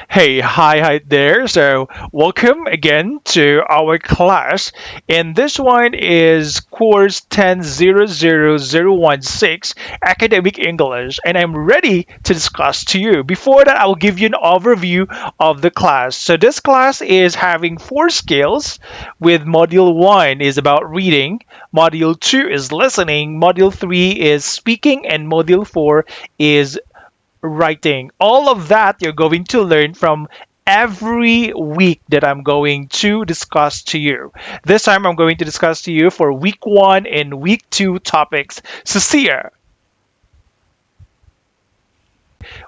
Hi there. So, welcome again to our class. And this one is course 1000016 Academic English. And I'm ready to discuss to you. Before that, I'll give you an overview of the class. So, this class is having four skills, with Module 1 is about reading, Module 2 is listening, Module 3 is speaking, and Module 4 is writing. All of that you're going to learn from every week that I'm going to discuss to you. This time I'm going to discuss to you for week 1 and week 2 topics. So see ya.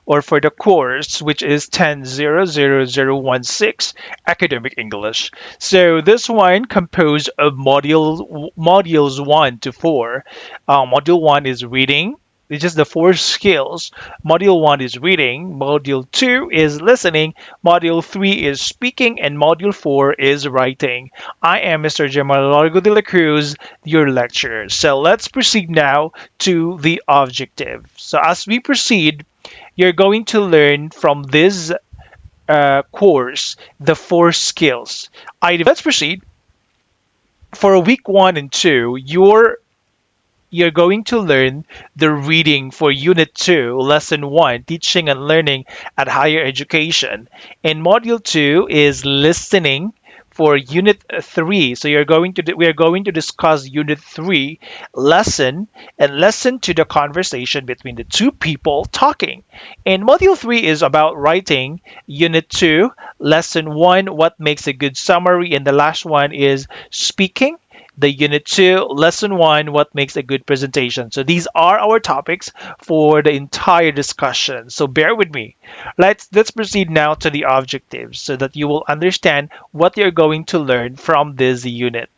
Or for the course, which is 1000016 Academic English. So this one composed of modules 1 to 4. Module 1 is reading. It's just the four skills. Module 1 is reading, Module 2 is listening, Module 3 is speaking, and Module 4 is writing. I am Mr. Jamal Largo de la Cruz, your lecturer. So let's proceed now to the objective. So as we proceed, you're going to learn from this course the four skills. Let's proceed. For week 1 and 2, you're going to learn the reading for Unit 2, Lesson 1, Teaching and Learning at Higher Education. And Module 2 is listening for Unit 3. So we are going to discuss Unit 3, lesson, and listen to the conversation between the two people talking. And Module 3 is about writing, Unit 2, Lesson 1, what makes a good summary, and the last one is speaking, the Unit 2, Lesson 1, what makes a good presentation. So these are our topics for the entire discussion. So bear with me. Let's proceed now to the objectives so that you will understand what you're going to learn from this unit.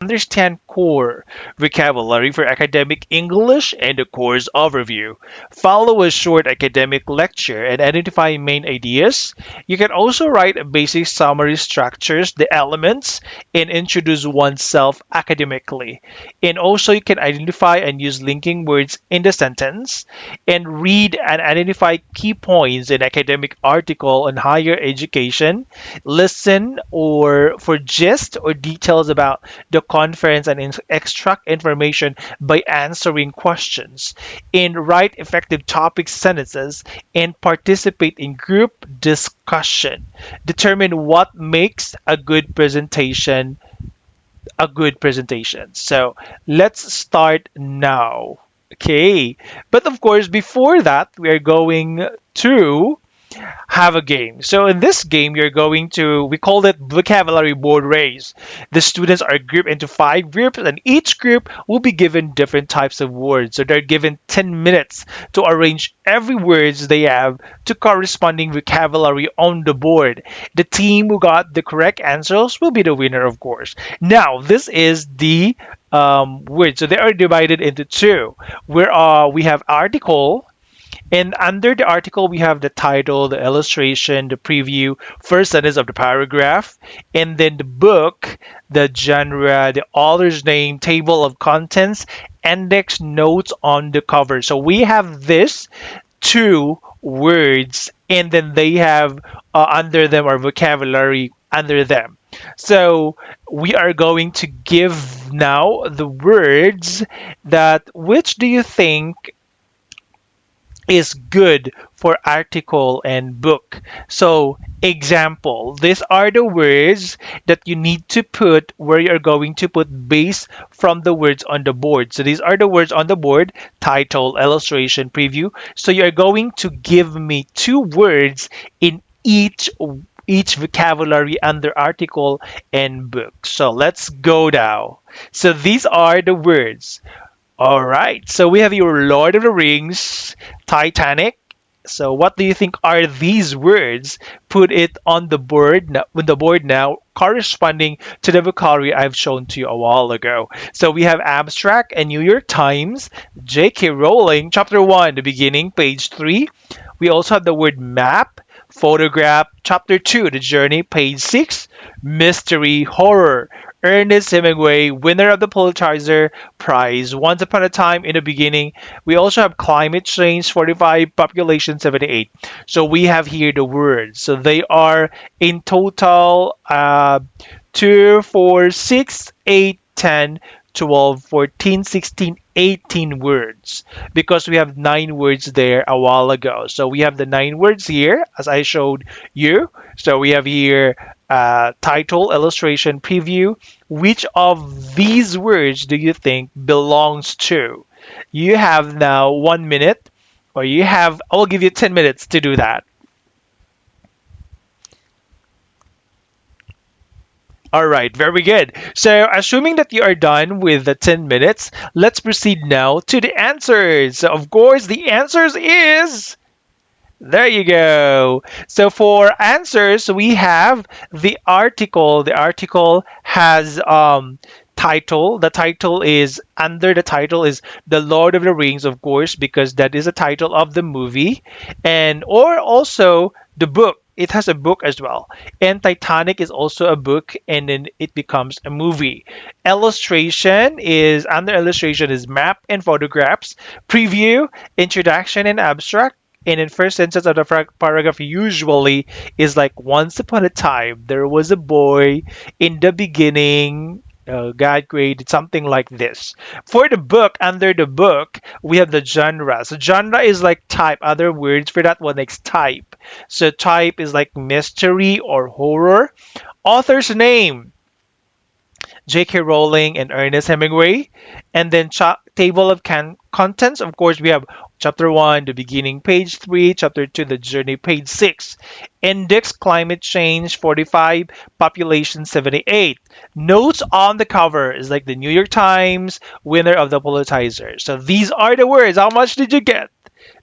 Understand core vocabulary for academic English and the course overview. Follow a short academic lecture and identify main ideas. You can also write a basic summary structures, the elements, and introduce oneself academically. And also you can identify and use linking words in the sentence and read and identify key points in academic article on higher education. Listen or for gist or details about the conference and extract information by answering questions, and write effective topic sentences and participate in group discussion. Determine what makes a good presentation. So let's start now. Okay. But of course, before that, we are going to have a game. So in this game, we call it vocabulary board race. The students are grouped into 5 groups, and each group will be given different types of words. So they're given 10 minutes to arrange every words they have to corresponding vocabulary on the board. The team who got the correct answers will be the winner, of course. Now, this is the words. So they are divided into two, where we have article, and under the article, we have the title, the illustration, the preview, first sentence of the paragraph, and then the book, the genre, the author's name, table of contents, index notes on the cover. So we have this two words, and then they have under them our vocabulary under them. So we are going to give now the words that which do you think is good for article and book. So, example, these are the words that you need to put where you're going to put based from the words on the board. So, these are the words on the board: title, illustration, preview. So, you're going to give me two words in each vocabulary under article and book. So, let's go now. So, these are the words. All right. So we have your Lord of the Rings, Titanic. So what do you think are these words? Put it on the board now, corresponding to the vocabulary I've shown to you a while ago. So we have abstract and New York Times, J.K. Rowling, chapter 1, the beginning, page 3. We also have the word map, photograph, chapter 2, the journey, page 6, mystery, horror, Ernest Hemingway, winner of the Pulitzer Prize, Once Upon a Time in the Beginning. We also have Climate Change 45, Population 78. So we have here the words. So they are in total 2, 4, 6, 8, 10, 12, 14, 16, 18 words because we have 9 words there a while ago. So we have the 9 words here as I showed you. So we have here title, illustration, preview. Which of these words do you think belongs to? You have now 1 minute, or you have, I'll give you 10 minutes to do that. All right, very good. So, assuming that you are done with the 10 minutes, let's proceed now to the answers. So, of course, the answers is there you go. So for answers, we have the article. The article has title. The title is under the title is The Lord of the Rings, of course, because that is the title of the movie, and or also the book. It has a book as well. And Titanic is also a book, and then it becomes a movie. Illustration is under illustration is map and photographs, preview, introduction and abstract, and in first sentence of the paragraph usually is like once upon a time there was a boy in the beginning, God created something like this. For the book, under the book we have the genre. So genre is like type, other words for that one is type. So type is like mystery or horror. Author's name, J.K. Rowling and Ernest Hemingway. And then table of contents, of course, we have chapter 1, the beginning, page 3, chapter 2, the journey, page 6. Index, climate change, 45, population, 78. Notes on the cover is like the New York Times, winner of the Pulitzer. So these are the words. How much did you get?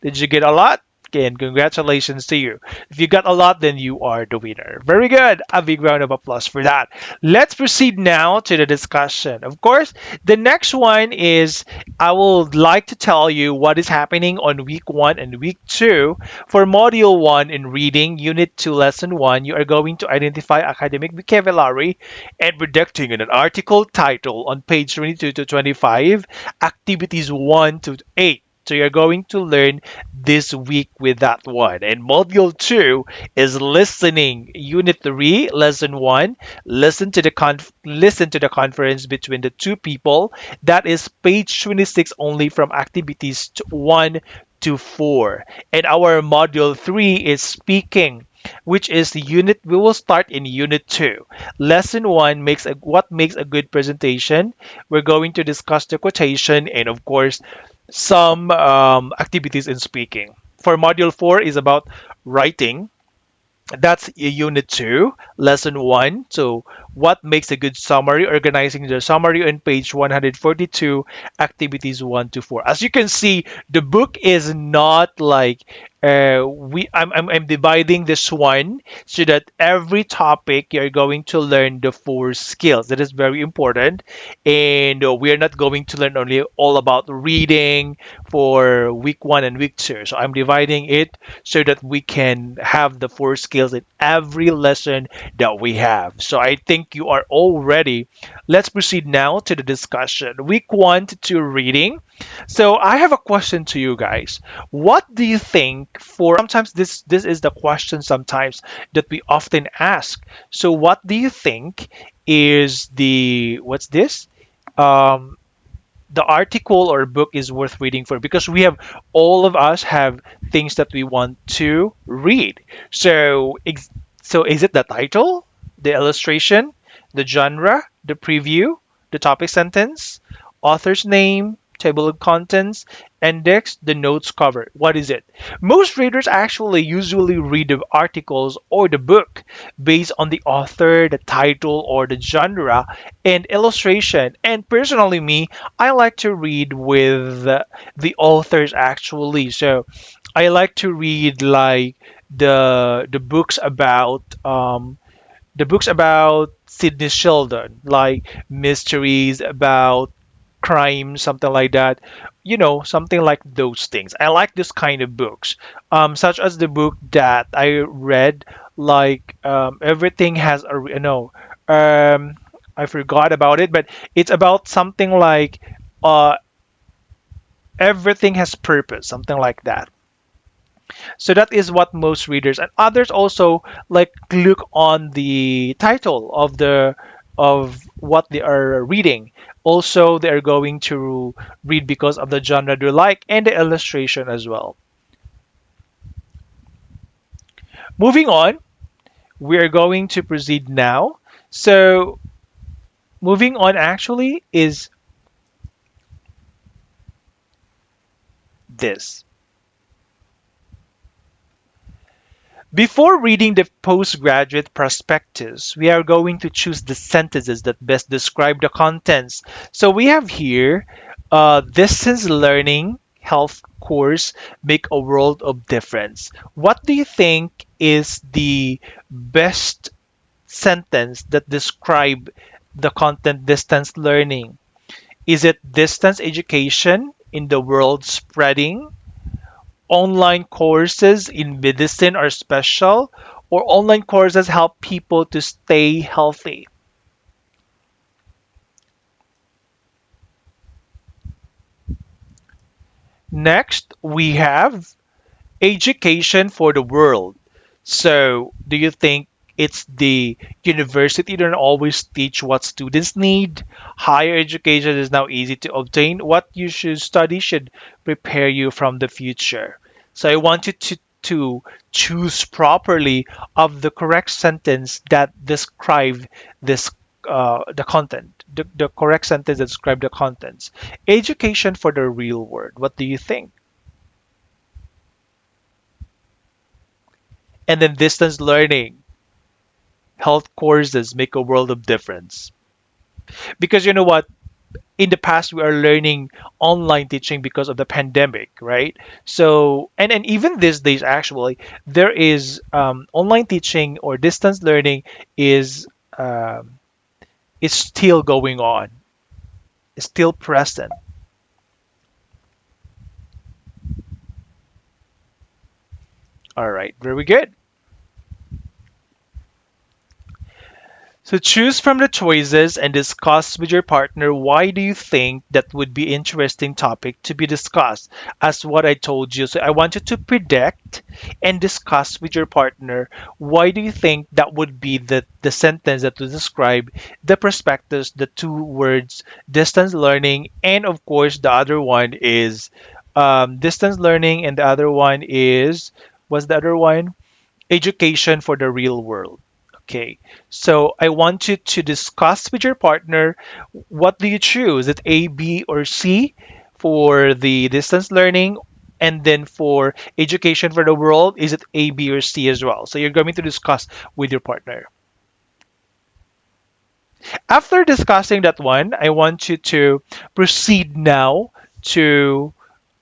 Did you get a lot? Again, congratulations to you. If you got a lot, then you are the winner. Very good. A big round of applause for that. Let's proceed now to the discussion. Of course, the next one is I would like to tell you what is happening on week 1 and week 2. For module 1 in reading, unit 2, lesson 1, you are going to identify academic vocabulary and predicting in an article title on page 22 to 25, activities 1 to 8. So you're going to learn this week with that one. And module 2 is listening. Unit 3, lesson 1, listen to the conference between the two people. That is page 26 only from activities 1 to 4. And our module 3 is speaking, which is the unit we will start in unit 2. Lesson 1 makes what makes a good presentation. We're going to discuss the quotation and of course some activities in speaking. For module 4 is about writing. That's unit 2, lesson 1. So, what makes a good summary? Organizing the summary on page 142, activities 1 to 4. As you can see, the book is not like I'm dividing this one so that every topic you're going to learn the 4 skills. That is very important. And we are not going to learn only all about reading for week 1 and week 2. So I'm dividing it so that we can have the 4 skills in every lesson that we have. So I think you are all ready. Let's proceed now to the discussion. Week 1 to 2 reading. So I have a question to you guys. What do you think for sometimes this is the question sometimes that we often ask. So what do you think is the what's this? Um the article or book is worth reading for because we have all of us have things that we want to read. So so is it the title, the illustration, the genre, the preview, the topic sentence, author's name, table of contents, index, the notes cover? What is it? Most readers actually usually read the articles or the book based on the author, the title, or the genre and illustration. And personally, me, I like to read with the authors actually. So I like to read like the books about Sidney Sheldon, like mysteries about crime, something like that. Something like those things. I like this kind of books, such as the book that I read, like everything has a no. Um, I forgot about it, but it's about something like uh, everything has purpose, something like that. So that is what most readers and others also like look on the title of what they are reading. Also, they are going to read because of the genre they like and the illustration as well. Moving on, we are going to proceed now. So moving on actually is this. Before reading the postgraduate prospectus, we are going to choose the sentences that best describe the contents. So we have here, distance learning health course make a world of difference. What do you think is the best sentence that describe the content distance learning? Is it distance education in the world spreading? Online courses in medicine are special, or online courses help people to stay healthy? Next, we have education for the world. So, do you think it's the university don't always teach what students need? Higher education is now easy to obtain. What you should study should prepare you from the future. So, I want you to choose properly of the correct sentence that describe this the content, the correct sentence that describe the contents. Education for the real world. What do you think? And then distance learning, health courses make a world of difference. Because you know what? In the past, we are learning online teaching because of the pandemic, right? So, and even these days, actually, there is online teaching or distance learning is um, is still going on, is still present. All right, very good. So choose from the choices and discuss with your partner why do you think that would be interesting topic to be discussed. As what I told you. So I want you to predict and discuss with your partner why do you think that would be the sentence that would describe the prospectus, the two words distance learning, and of course the other one is distance learning, and the other one is what's the other one? Education for the real world. Okay, so I want you to discuss with your partner what do you choose? Is it A, B, or C for the distance learning? And then for education for the world, is it A, B, or C as well? So you're going to discuss with your partner. After discussing that one, I want you to proceed now to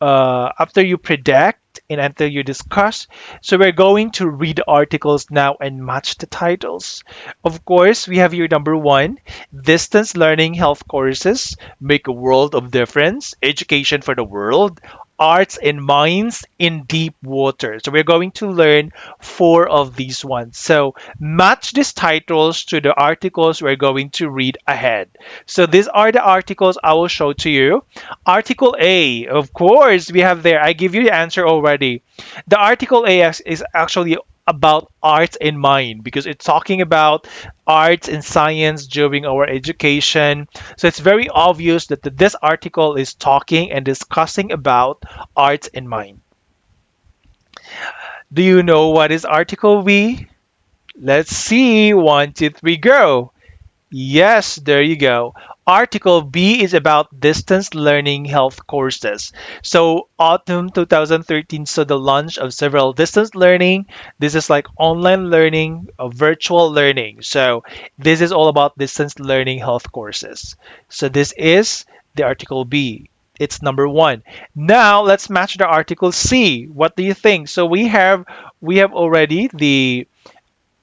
after you predict and after you discuss. So we're going to read the articles now and match the titles. Of course, we have here number one, distance learning health courses make a world of difference, education for the world, arts and minds in deep water. So we're going to learn four of these ones. So match these titles to the articles we're going to read ahead. So these are the articles I will show to you. Article A, of course, we have there. I give you the answer already. The Article A is actually about arts in mind because it's talking about arts and science during our education. So it's very obvious that this article is talking and discussing about arts in mind. Do you know what is Article B? Let's see. One, two, three, go. Yes, there you go. Article B is about distance learning health courses. So, autumn 2013 saw the launch of several distance learning. This is like online learning, virtual learning. So, this is all about distance learning health courses. So, this is the Article B. It's number one. Now, let's match the Article C. What do you think? So, we have already the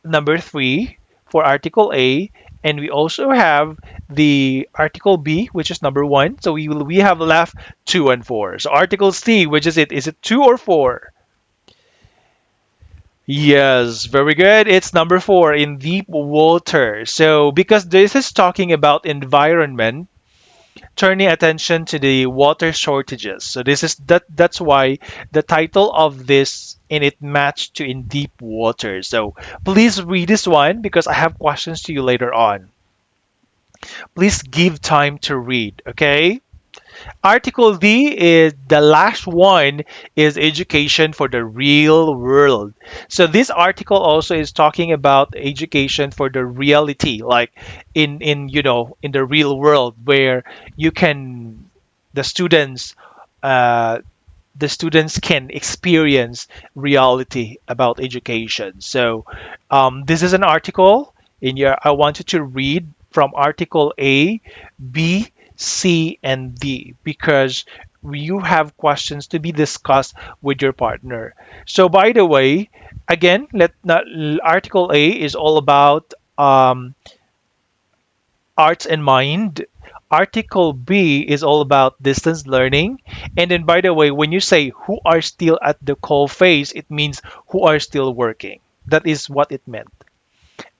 number three for Article A, and we also have the Article B, which is number one. So we have left two and four. So Article C, which is it? Is it two or four? Yes, very good. It's number four, in deep water. So, because this is talking about environment, turning attention to the water shortages. So that's why the title of this and it matched to in deep water. So please read this one because I have questions to you later on. Please give time to read, okay? Article D is the last one, is education for the real world. So this article also is talking about education for the reality, like in the real world where you can the students uh, the students can experience reality about education. So this is an article in your. I want you to read from article A, B, C, and D because you have questions to be discussed with your partner. So by the way, again, let not, article A is all about arts and mind. Article B is all about distance learning. And then, by the way, when you say who are still at the call phase, it means who are still working. That is what it meant.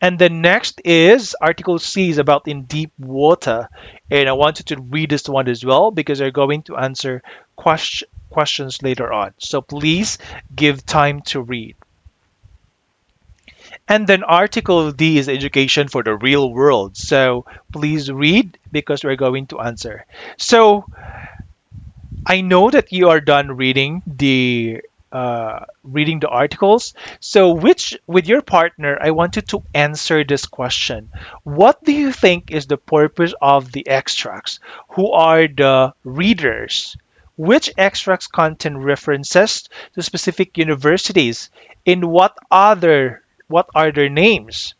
And the next is Article C is about in deep water. And I want you to read this one as well because they're going to answer questions later on. So please give time to read. And then Article D is education for the real world. So please read because we're going to answer. So I know that you are done reading the articles. So which with your partner, I wanted to answer this question. What do you think is the purpose of the extracts? Who are the readers? Which extracts contain references to specific universities? In what are their names?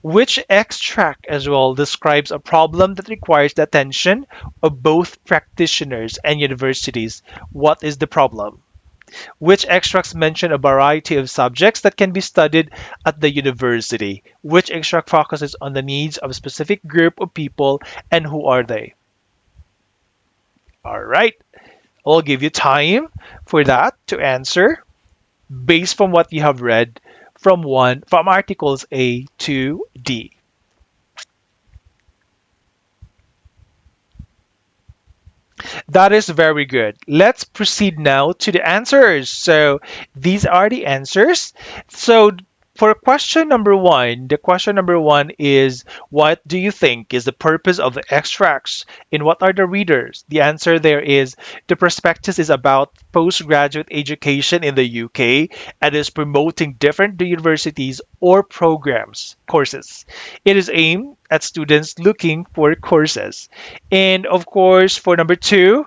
Which extract as well describes a problem that requires the attention of both practitioners and universities? What is the problem? Which extracts mention a variety of subjects that can be studied at the university? Which extract focuses on the needs of a specific group of people and who are they? All right, I'll give you time for that to answer based from what you have read from articles A to D. That is very good. Let's proceed now to the answers. So these are the answers. So for question number one, the question number one is, what do you think is the purpose of the extracts and what are the readers? The answer there is the prospectus is about postgraduate education in the UK and is promoting different universities or programs, courses. It is aimed at students looking for courses. And of course, for number two,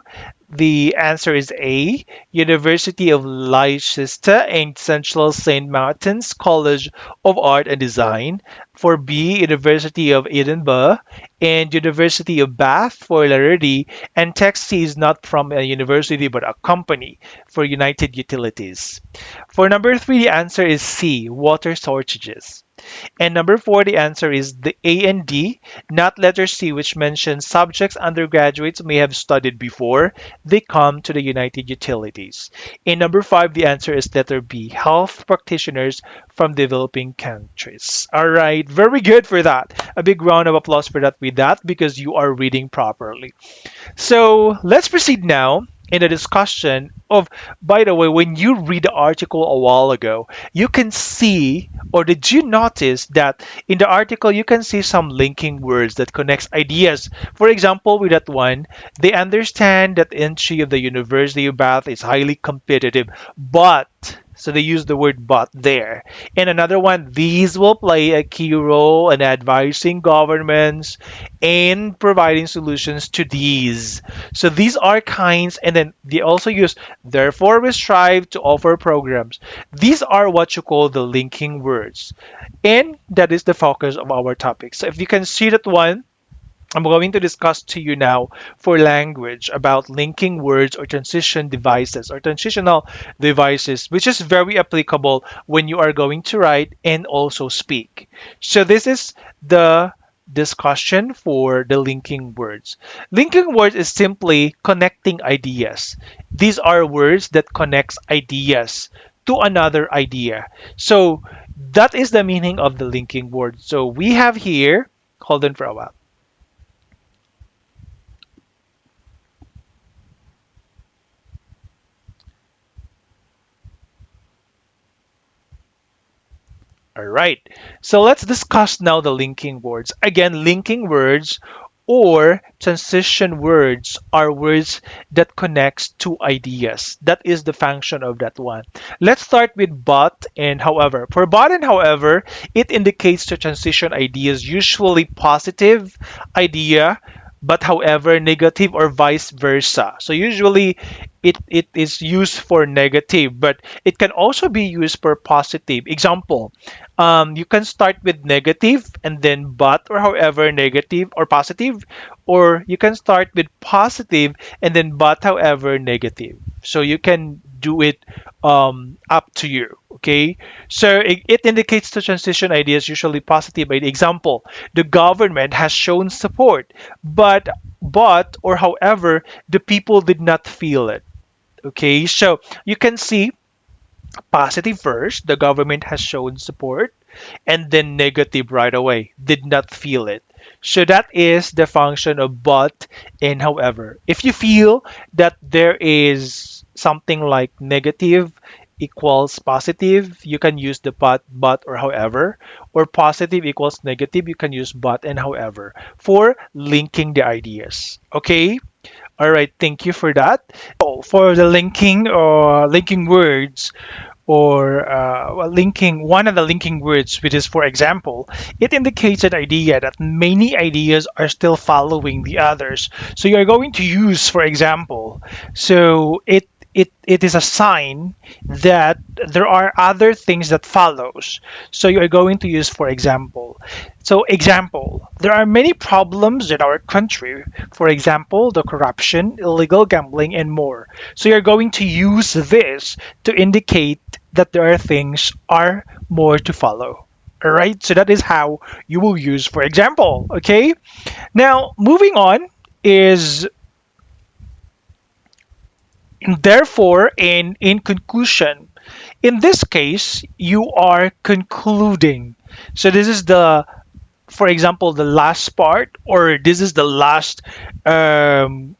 the answer is A, University of Leicester and Central St. Martin's College of Art and Design. For B, University of Edinburgh and University of Bath for Larity. And text C is not from a university but a company for United Utilities. For number three, the answer is C, water shortages. And number four, the answer is the A and D, not letter C, which mentions subjects undergraduates may have studied before they come to the United Utilities. In number five, the answer is letter B, health practitioners from developing countries. All right, very good for that. A big round of applause for that because you are reading properly. So let's proceed now in the discussion of, by the way, when you read the article a while ago, you can see, or did you notice that in the article you can see some linking words that connects ideas? For example, with that one, they understand that entry of the University of Bath is highly competitive, but so they use the word but there. And another one, these will play a key role in advising governments and providing solutions to these. So these are kinds, and then they also use, therefore, we strive to offer programs. These are what you call the linking words. And that is the focus of our topic. So if you can see that one, I'm going to discuss to you now for language about linking words or transition devices or transitional devices, which is very applicable when you are going to write and also speak. So this is the discussion for the linking words. Linking words is simply connecting ideas. These are words that connects ideas to another idea. So that is the meaning of the linking word. So we have here, hold on for a while. All right. So let's discuss now the linking words. Again, linking words or transition words are words that connects two ideas. That is the function of that one. Let's start with but and however. For but and however, it indicates to transition ideas, usually positive idea, but however negative or vice versa. So usually it is used for negative, but it can also be used for positive. Example, you can start with negative and then but or however negative or positive, or you can start with positive and then but however negative. So you can do it up to you. Okay, so it indicates the transition ideas usually positive. By example, the government has shown support, but or however the people did not feel it. Okay, so you can see positive first, the government has shown support, and then negative right away, did not feel it. So that is the function of but and however. If you feel that there is something like negative equals positive, you can use the but or however, or positive equals negative, you can use but and however for linking the ideas. Okay? All right, thank you for that. So for the linking or linking words, or well, linking one of the linking words, which is for example, it indicates an idea that many ideas are still following the others. So you are going to use for example. So it is a sign that there are other things that follows. So you are going to use for example. So example, there are many problems in our country. For example, the corruption, illegal gambling, and more. So you're going to use this to indicate that there are things are more to follow. All right, so that is how you will use for example. Okay, now moving on is therefore in conclusion. In this case, you are concluding. So this is the, for example, the last part, or this is the last um,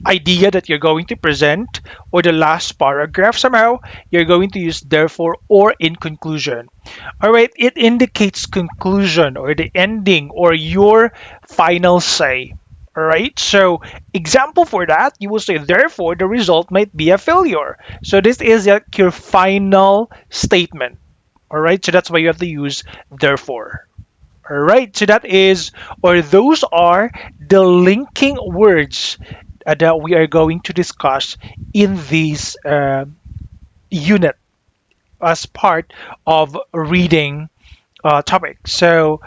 idea that you're going to present, or the last paragraph. Somehow you're going to use therefore or in conclusion. All right, it indicates conclusion or the ending or your final say. All right, so example for that, you will say therefore the result might be a failure. So this is like your final statement. All right, so that's why you have to use therefore. All right, so that is, or those are the linking words that we are going to discuss in this unit as part of reading topic. So,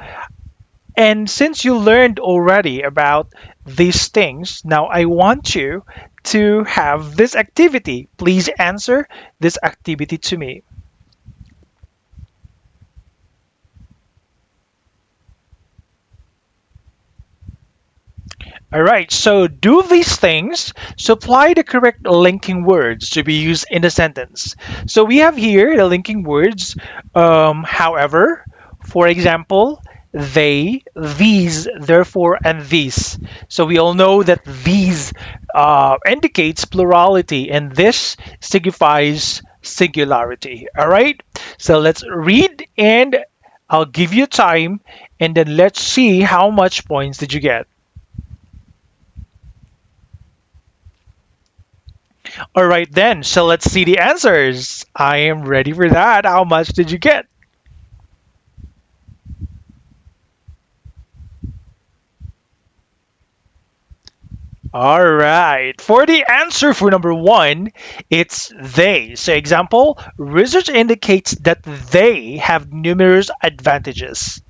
and since you learned already about these things, now I want you to have this activity. Please answer this activity to me. All right, so do these things. Supply the correct linking words to be used in the sentence. So we have here the linking words, however, for example, they, these, therefore, and these. So we all know that these indicates plurality, and this signifies singularity. All right, so let's read, and I'll give you time, and then let's see how much points did you get. All right then, so let's see the answers. I am ready for that. How much did you get? All right. For the answer for number one, it's they. So example, research indicates that they have numerous advantages.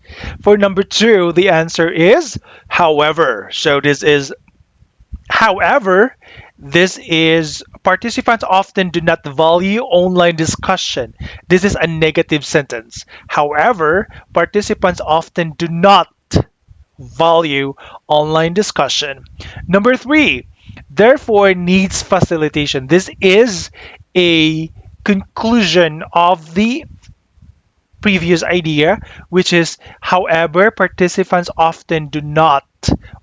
For number two, the answer is however. So this is however, this is participants often do not value online discussion. This is a negative sentence. However, participants often do not value online discussion. Number three, therefore needs facilitation. This is a conclusion of the previous idea, which is, however, participants often do not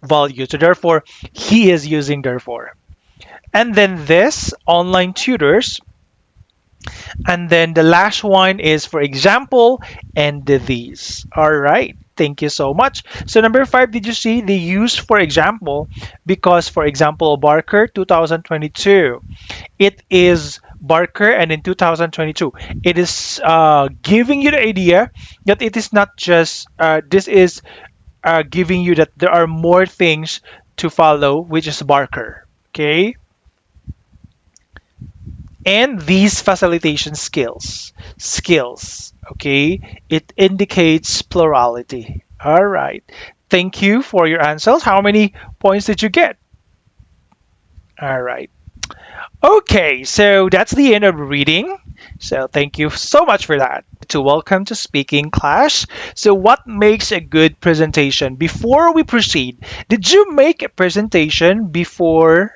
value. So therefore, he is using therefore. And then this online tutors. And then the last one is for example and these. All right. Thank you so much. So number five, did you see the use for example? Because for example, Barker 2022, it is Barker, and in 2022, it is giving you the idea that it is not just this is giving you that there are more things to follow, which is Barker. Okay, and these facilitation skills, okay, it indicates plurality. All right, thank you for your answers. How many points did you get? All right. Okay, so that's the end of reading. So thank you so much for that. To welcome to Speaking Clash. So what makes a good presentation? Before we proceed, did you make a presentation before?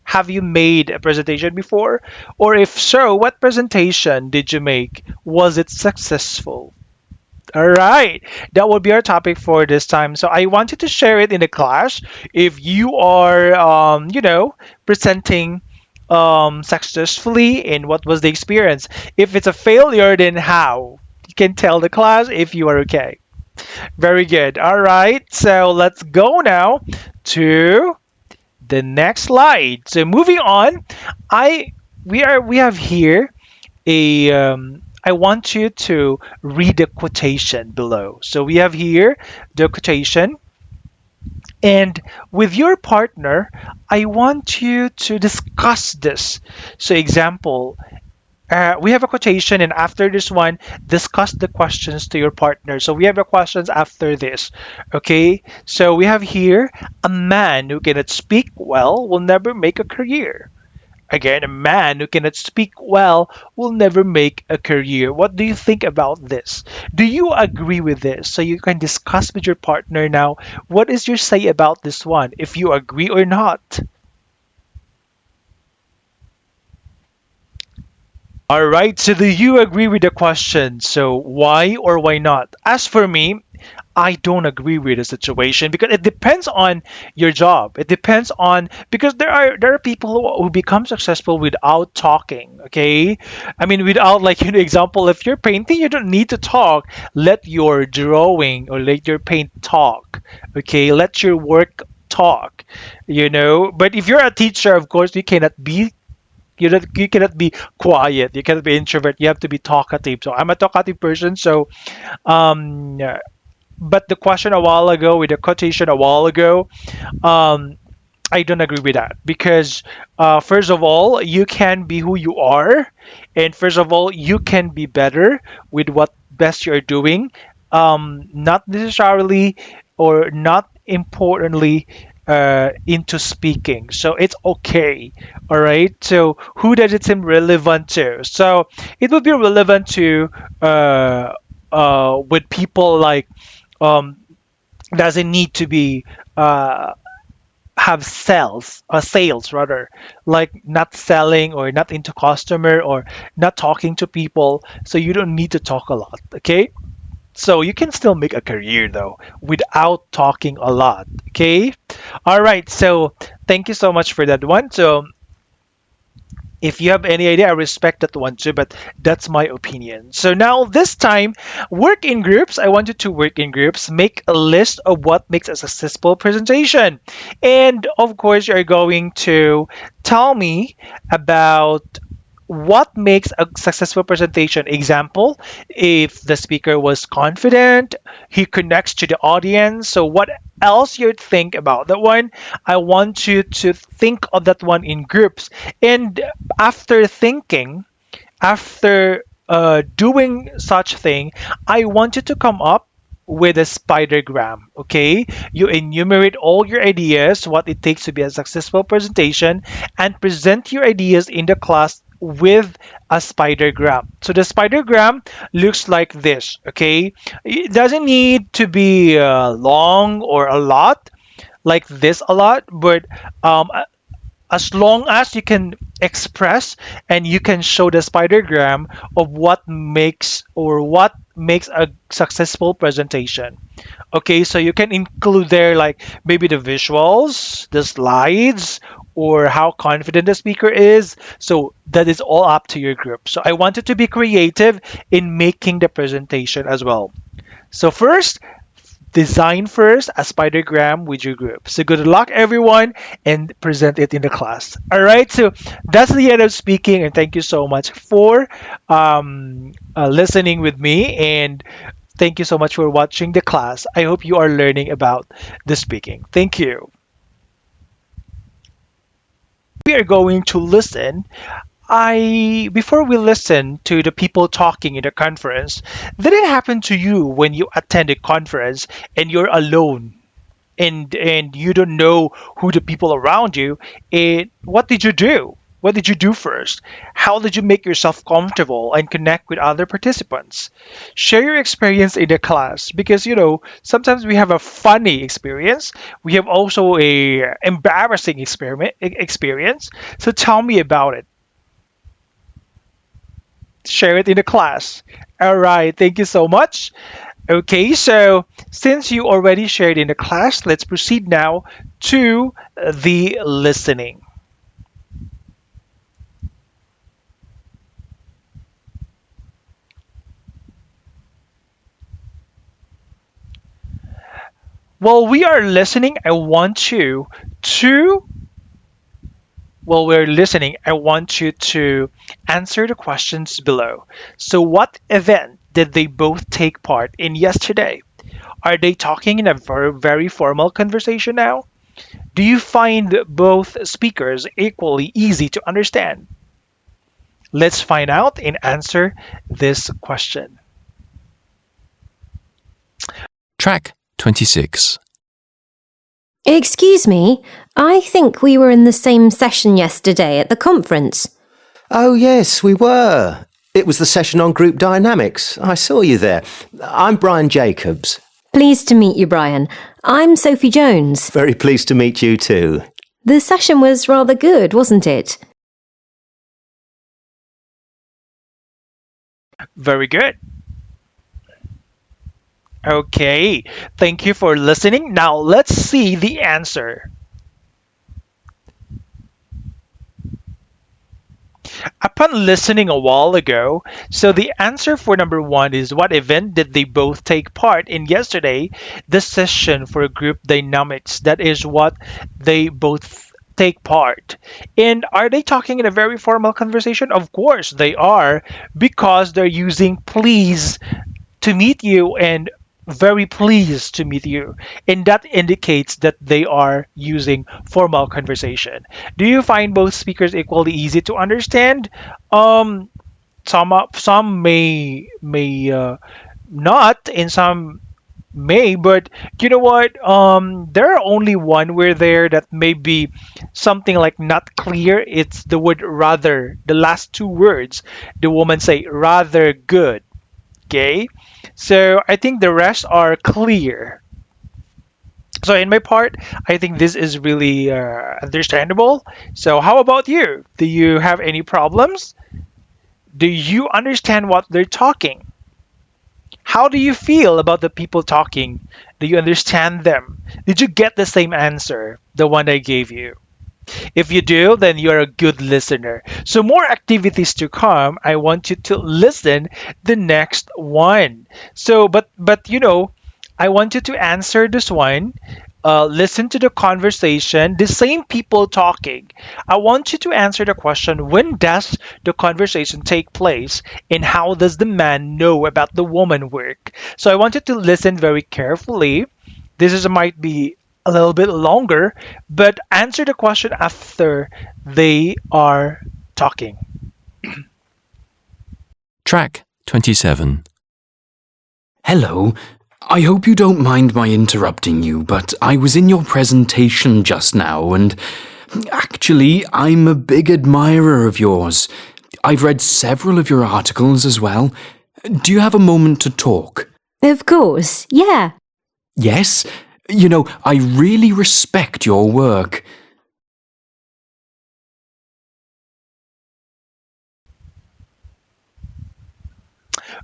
Have you made a presentation before? Or if so, what presentation did you make? Was it successful? All right, that would be our topic for this time. So I wanted to share it in the class. If you are, presenting successfully, and what was the experience? If it's a failure, then how? You can tell the class if you are okay. Very good. All right, so let's go now to the next slide. So moving on, I we have here a I want you to read the quotation below. So we have here the quotation, and with your partner, I want you to discuss this. So example, we have a quotation, and after this one, discuss the questions to your partner. So we have the questions after this. Okay, so we have here, a man who cannot speak well will never make a career. Again, a man who cannot speak well will never make a career. What do you think about this? Do you agree with this? So you can discuss with your partner now. What is your say about this one? If you agree or not. All right, so do you agree with the question? So why or why not? As for me, I don't agree with the situation because it depends on your job. It depends on, because there are people who become successful without talking. Okay, I mean without, like, example, if you're painting, you don't need to talk. Let your drawing or let your paint talk. Okay, let your work talk. But if you're a teacher, of course, you cannot be quiet. You cannot be introvert. You have to be talkative. So I'm a talkative person. So, yeah. But the question a while ago, with the quotation a while ago, um, I don't agree with that because, first of all, you can be who you are, and first of all, you can be better with what best you're doing. Not necessarily, or not importantly, into speaking. So it's okay. All right. So who does it seem relevant to? So it would be relevant to, with people like, um, doesn't need to be, have sales rather, like not selling or not into customer or not talking to people. So you don't need to talk a lot. Okay. So you can still make a career though without talking a lot. Okay. All right. So thank you so much for that one. So if you have any idea, I respect that one too, but that's my opinion. So now this time, work in groups. I want you to work in groups, make a list of what makes a successful presentation. And of course, you're going to tell me about what makes a successful presentation. Example, if the speaker was confident, he connects to the audience. So what else you think about that one? I want you to think of that one in groups. And after thinking, after doing such thing, I want you to come up with a spidergram. Okay, you enumerate all your ideas, what it takes to be a successful presentation, and present your ideas in the class with a spidergram. So the spidergram looks like this. Okay, it doesn't need to be long or a lot like this a lot, but As long as you can express and you can show the spidergram of what makes a successful presentation. Okay, so you can include there like maybe the visuals, the slides, or how confident the speaker is. So that is all up to your group. So I wanted to be creative in making the presentation as well. So first, design first a spidergram with your group. So good luck, everyone, and present it in the class. All right. So that's the end of speaking, and thank you so much for listening with me, and thank you so much for watching the class. I hope you are learning about the speaking. Thank you. We are going to listen. I Before we listen to the people talking in the conference, did it happen to you when you attend a conference and you're alone and you don't know who the people around you? What did you do? What did you do first? How did you make yourself comfortable and connect with other participants? Share your experience in the class because sometimes we have a funny experience. We have also a embarrassing experience. So tell me about it. Share it in the class. All right, thank you so much. Okay, so since you already shared in the class, let's proceed now to the listening. While we are listening, I want you to, while we're listening, I want you to answer the questions below. So, what event did they both take part in yesterday? Are they talking in a very formal conversation now? Do you find both speakers equally easy to understand? Let's find out and answer this question. Track 26. Excuse me, I think we were in the same session yesterday at the conference. Oh, yes, we were. It was the session on group dynamics. I saw you there. I'm Brian Jacobs. Pleased to meet you, Brian. I'm Sophie Jones. Very pleased to meet you too. The session was rather good, wasn't it? Very good. Okay, thank you for listening. Now let's see the answer. Upon listening a while ago, so the answer for number one is what event did they both take part in yesterday? The session for group dynamics. That is what they both take part. And are they talking in a very formal conversation? Of course they are, because they're using please to meet you and very pleased to meet you. And that indicates that they are using formal conversation. Do you find both speakers equally easy to understand? Um, some may not, and some may, but you know what? There are only one where there that may be something like not clear. It's the word rather. The last two words, the woman say rather good. Okay, so I think the rest are clear. So in my part, I think this is really understandable. So how about you? Do you have any problems? Do you understand what they're talking? How do you feel about the people talking? Do you understand them? Did you get the same answer, the one I gave you? If you do, then you're a good listener. So more activities to come. I want you to listen the next one. So but I want you to answer this one. Listen to the conversation, the same people talking. I want you to answer the question, when does the conversation take place and how does the man know about the woman work? So I want you to listen very carefully. Might be a little bit longer, but answer the question after they are talking. Track 27. Hello. I hope you don't mind my interrupting you, but I was in your presentation just now and actually I'm a big admirer of yours. I've read several of your articles as well. Do you have a moment to talk? Of course, yeah. Yes? You know, I really respect your work.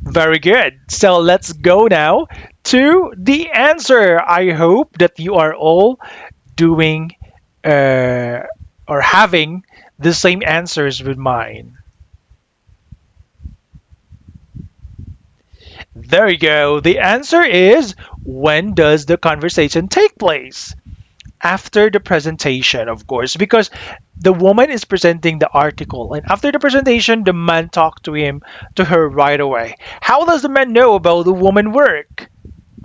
Very good. So let's go now to the answer. I hope that you are all doing uh, or having the same answers with mine. There you go. The answer is, when does the conversation take place? After the presentation, of course, because the woman is presenting the article, and after the presentation, the man talked to her right away. How does the man know about the woman work?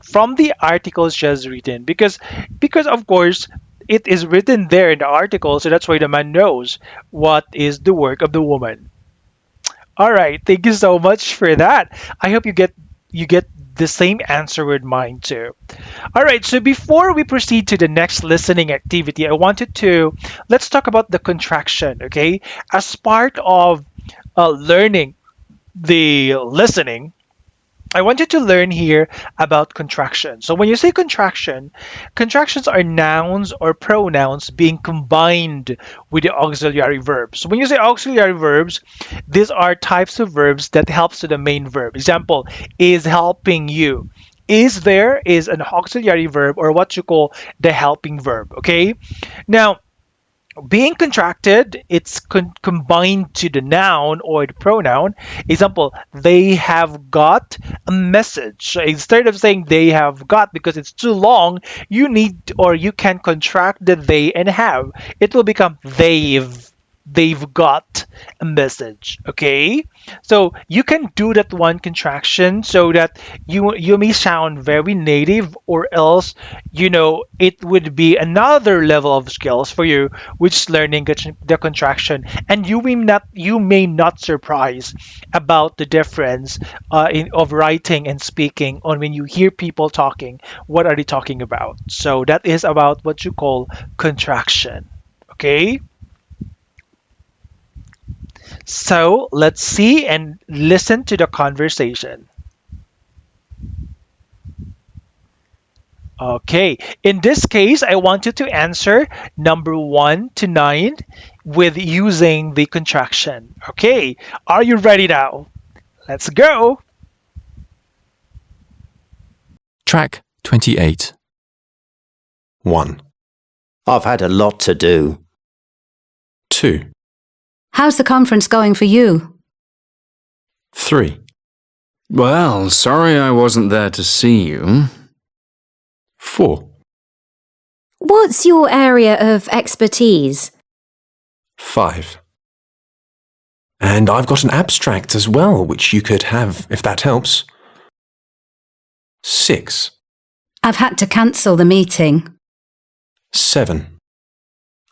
From the articles she has written, because of course it is written there in the article, so that's why the man knows what is the work of the woman. All right, thank you so much for that. I hope you get the same answer with mine too. All right, so before we proceed to the next listening activity, I wanted to let's talk about the contraction, okay? As part of learning the listening, I want you to learn here about contraction. So when you say contraction, contractions are nouns or pronouns being combined with the auxiliary verbs. So when you say auxiliary verbs, these are types of verbs that helps to the main verb. Example, is helping you. Is there is an auxiliary verb or what you call the helping verb, okay? Now, being contracted, it's combined to the noun or the pronoun. Example, they have got a message. So instead of saying they have got because it's too long, you need or you can contract the they and have. It will become they've got a message. Okay, so you can do that one contraction so that you may sound very native, or else it would be another level of skills for you, which is learning the contraction, and you may not surprise about the difference of writing and speaking on when you hear people talking. What are they talking about? So that is about what you call contraction. Okay. So let's see and listen to the conversation. Okay, in this case, I want you to answer number 1 to 9 with using the contraction. Okay, are you ready now? Let's go. Track 28. 1. I've had a lot to do. 2, How's the conference going for you? 3, Well, sorry I wasn't there to see you. 4, What's your area of expertise? 5. And I've got an abstract as well, which you could have if that helps. 6, I've had to cancel the meeting. 7,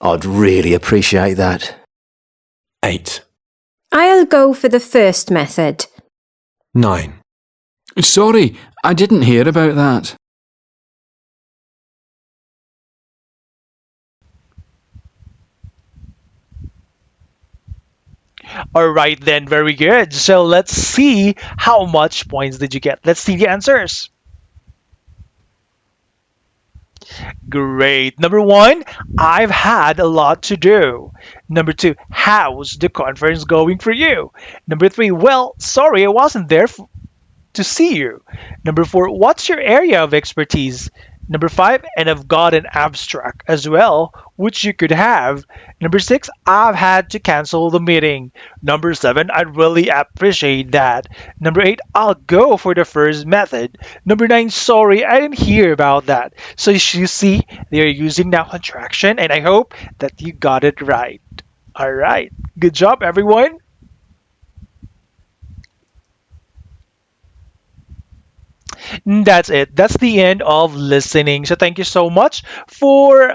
I'd really appreciate that. 8, I'll go for the first method. 9. Sorry, I didn't hear about that. All right then, very good. So let's see how much points did you get. Let's see the answers. Great. Number 1, I've had a lot to do. Number 2, how's the conference going for you? Number 3, well, sorry I wasn't there to see you. Number 4, what's your area of expertise? Number 5, and I've got an abstract as well, which you could have. Number 6, I've had to cancel the meeting. Number 7, I'd really appreciate that. Number 8, I'll go for the first method. Number 9, sorry, I didn't hear about that. So you see, they're using now contraction, and I hope that you got it right. All right, good job, everyone. That's it. That's the end of listening. So thank you so much for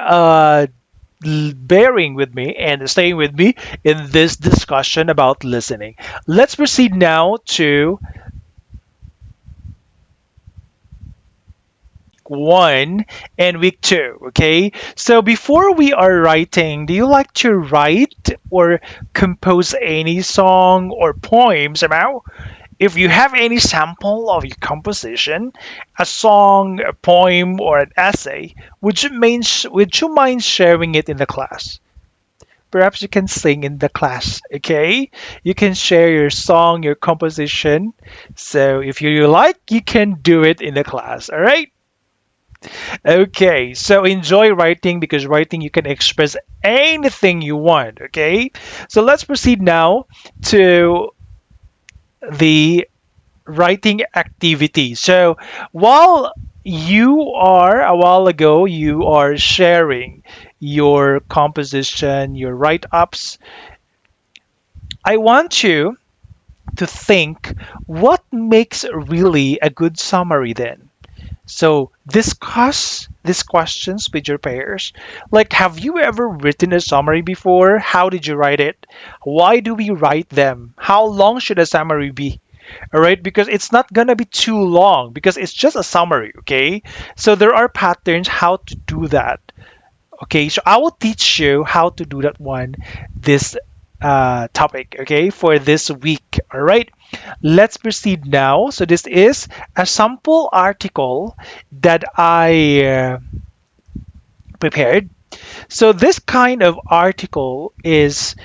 bearing with me and staying with me in this discussion about listening. Let's proceed now to one and week two. Okay. So before we are writing, do you like to write or compose any song or poem somehow? If you have any sample of your composition, a song, a poem, or an essay, would you mind sharing it in the class? perhaps you can sing in the class, okay? You can share your song, your composition. So if you like, you can do it in the class, all right? Okay, so enjoy writing because writing you can express anything you want, okay? So let's proceed now to the writing activity. So while you are a while ago, you are sharing your composition, your write ups. I want you to think what makes really a good summary then. So discuss these questions with your peers. Like, have you ever written a summary before? How did you write it? Why do we write them? How long should a summary be? All right, because it's not gonna be too long because it's just a summary, okay? So there are patterns how to do that. Okay, so I will teach you how to do that one this topic, okay, for this week. All right, let's proceed now. So this is a sample article that I prepared. So this kind of article is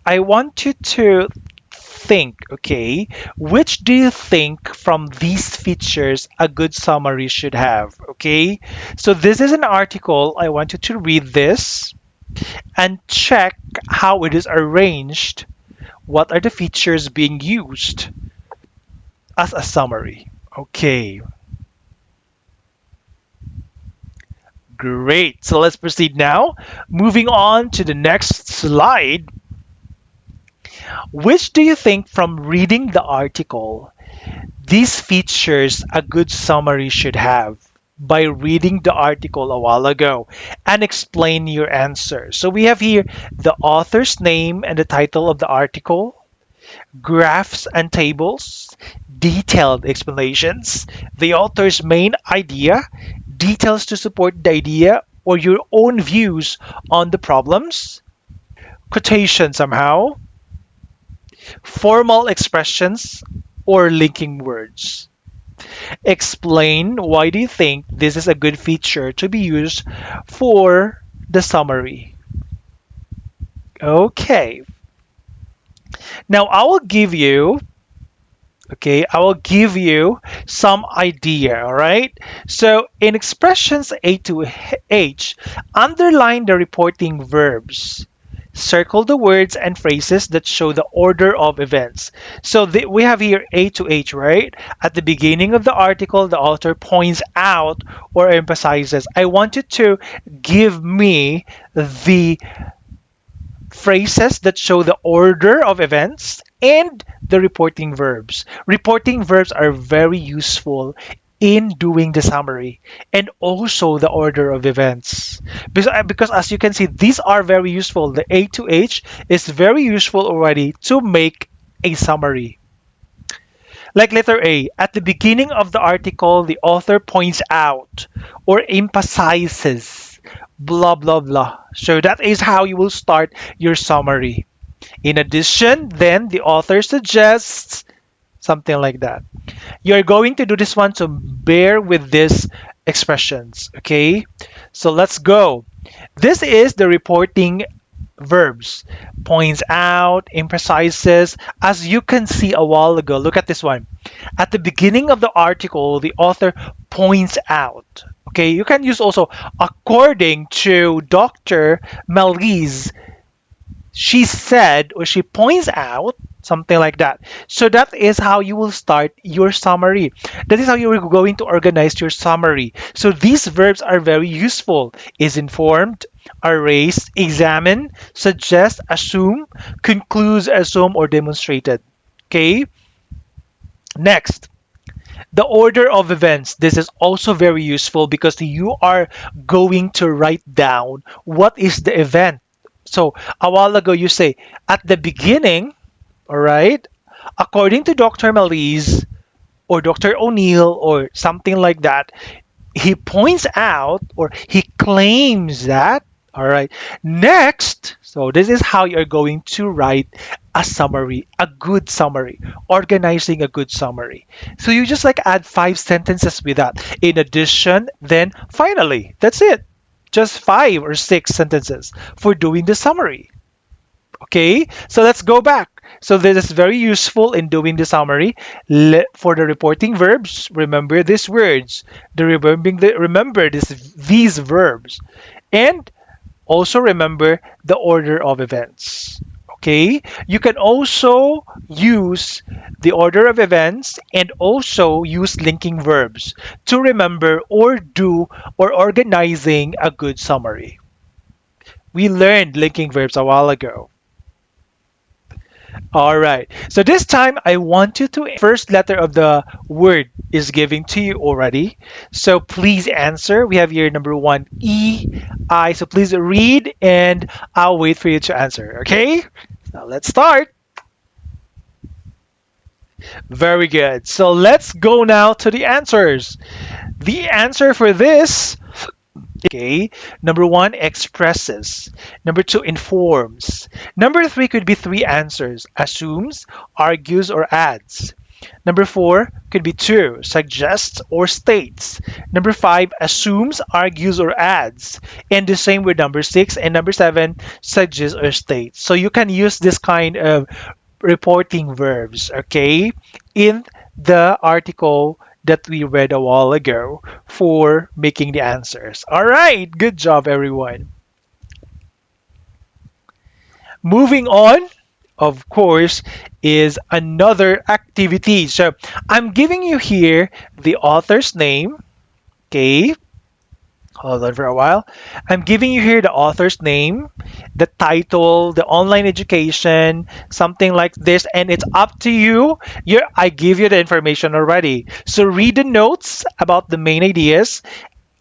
I want you to think, okay, which do you think from these features a good summary should have, okay? So this is an article. I want you to read this and check how it is arranged. What are the features being used as a summary? Okay, great. So let's proceed now. Moving on to the next slide. Which do you think from reading the article these features a good summary should have? By reading the article a while ago and explain your answer. So we have here the author's name and the title of the article, graphs and tables, detailed explanations, the author's main idea, details to support the idea, or your own views on the problems, quotation somehow, formal expressions, or linking words. Explain why do you think this is a good feature to be used for the summary. Okay. Now I will give you some idea, all right? So in expressions A to H, underline the reporting verbs. Circle the words and phrases that show the order of events. So we have here A to H, right? At the beginning of the article, the author points out or emphasizes. I want you to give me the phrases that show the order of events and the reporting verbs. Reporting verbs are very useful in doing the summary and also the order of events. Because as you can see, these are very useful. The A to H is very useful already to make a summary. Like letter A, at the beginning of the article, the author points out or emphasizes blah blah blah. So that is how you will start your summary. In addition, then the author suggests something like that. You're going to do this one, so bear with these expressions, okay? So let's go. This is the reporting verbs. Points out, emphasizes. As you can see a while ago, look at this one. At the beginning of the article, the author points out. Okay, you can use also according to Dr. Melise. She said or she points out something like that. So that is how you will start your summary. That is how you are going to organize your summary. So these verbs are very useful. Is informed, erase, examine, suggest, assume, concludes, assume, or demonstrated. Okay. Next, the order of events. This is also very useful because you are going to write down what is the event. So a while ago you say at the beginning, all right, according to Dr. Melise or Dr. O'Neill or something like that, he points out or he claims that, all right. Next, so this is how you're going to write a summary, a good summary, organizing a good summary. So you just like add 5 sentences with that. In addition, then finally, that's it. just 5 or 6 sentences for doing the summary. Okay, so let's go back. So this is very useful in doing the summary. For the reporting verbs, remember these words. Remember these verbs, and also remember the order of events. Okay, you can also use the order of events and also use linking verbs to remember or do or organizing a good summary. We learned linking verbs a while ago. All right. So this time I want you to first letter of the word is given to you already. So please answer. We have here number one, E, I. So please read and I'll wait for you to answer. Okay? Now let's start. Very good. So let's go now to the answers. The answer for this, okay, number one, expresses. Number two, informs. Number three could be three answers: assumes, argues, or adds. Number four could be two: suggests or states. Number five, assumes, argues, or adds. And the same with number six and number seven, suggests or states. So you can use this kind of reporting verbs, okay, in the article that we read a while ago for making the answers. All right, good job, everyone. Moving on, of course, is another activity. So I'm giving you here the author's name. Okay, hold on for a while. I'm giving you here the author's name, the title, the online education, something like this, and it's up to you. I give you the information already. So read the notes about the main ideas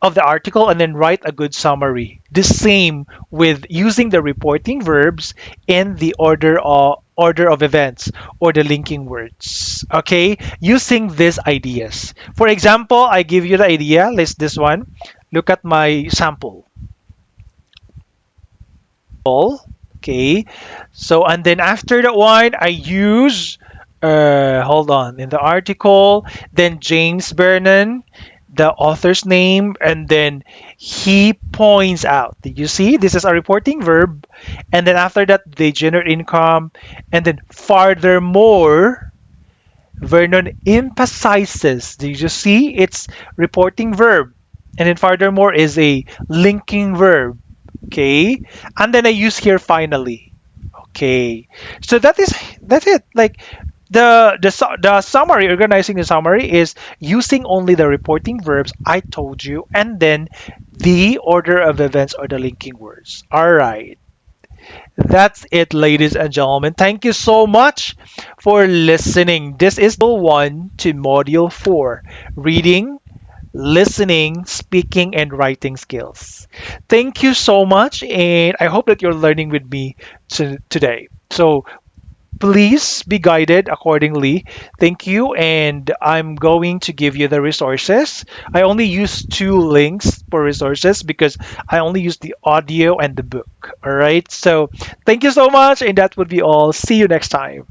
of the article and then write a good summary. The same with using the reporting verbs in the order of events or the linking words. Okay, using these ideas. For example, I give you the idea. List this one. Look at my sample. Okay, so and then after that one, I use hold on, in the article, then James Vernon, the author's name, and then he points out. Did you see? This is a reporting verb. And then after that, they generate income. And then furthermore, Vernon emphasizes. Did you see? It's reporting verb. And then furthermore is a linking verb. Okay. And then I use here finally. Okay. So that's it. Like the summary, organizing the summary is using only the reporting verbs I told you, and then the order of events or the linking words. All right. That's it, ladies and gentlemen. Thank you so much for listening. This is Module 1 to Module 4, reading, listening, speaking, and writing skills. Thank you so much, and I hope that you're learning with me today. So please be guided accordingly. Thank you, and I'm going to give you the resources. I only use 2 links for resources because I only use the audio and the book. All right, so thank you so much, and that would be all. See you next time.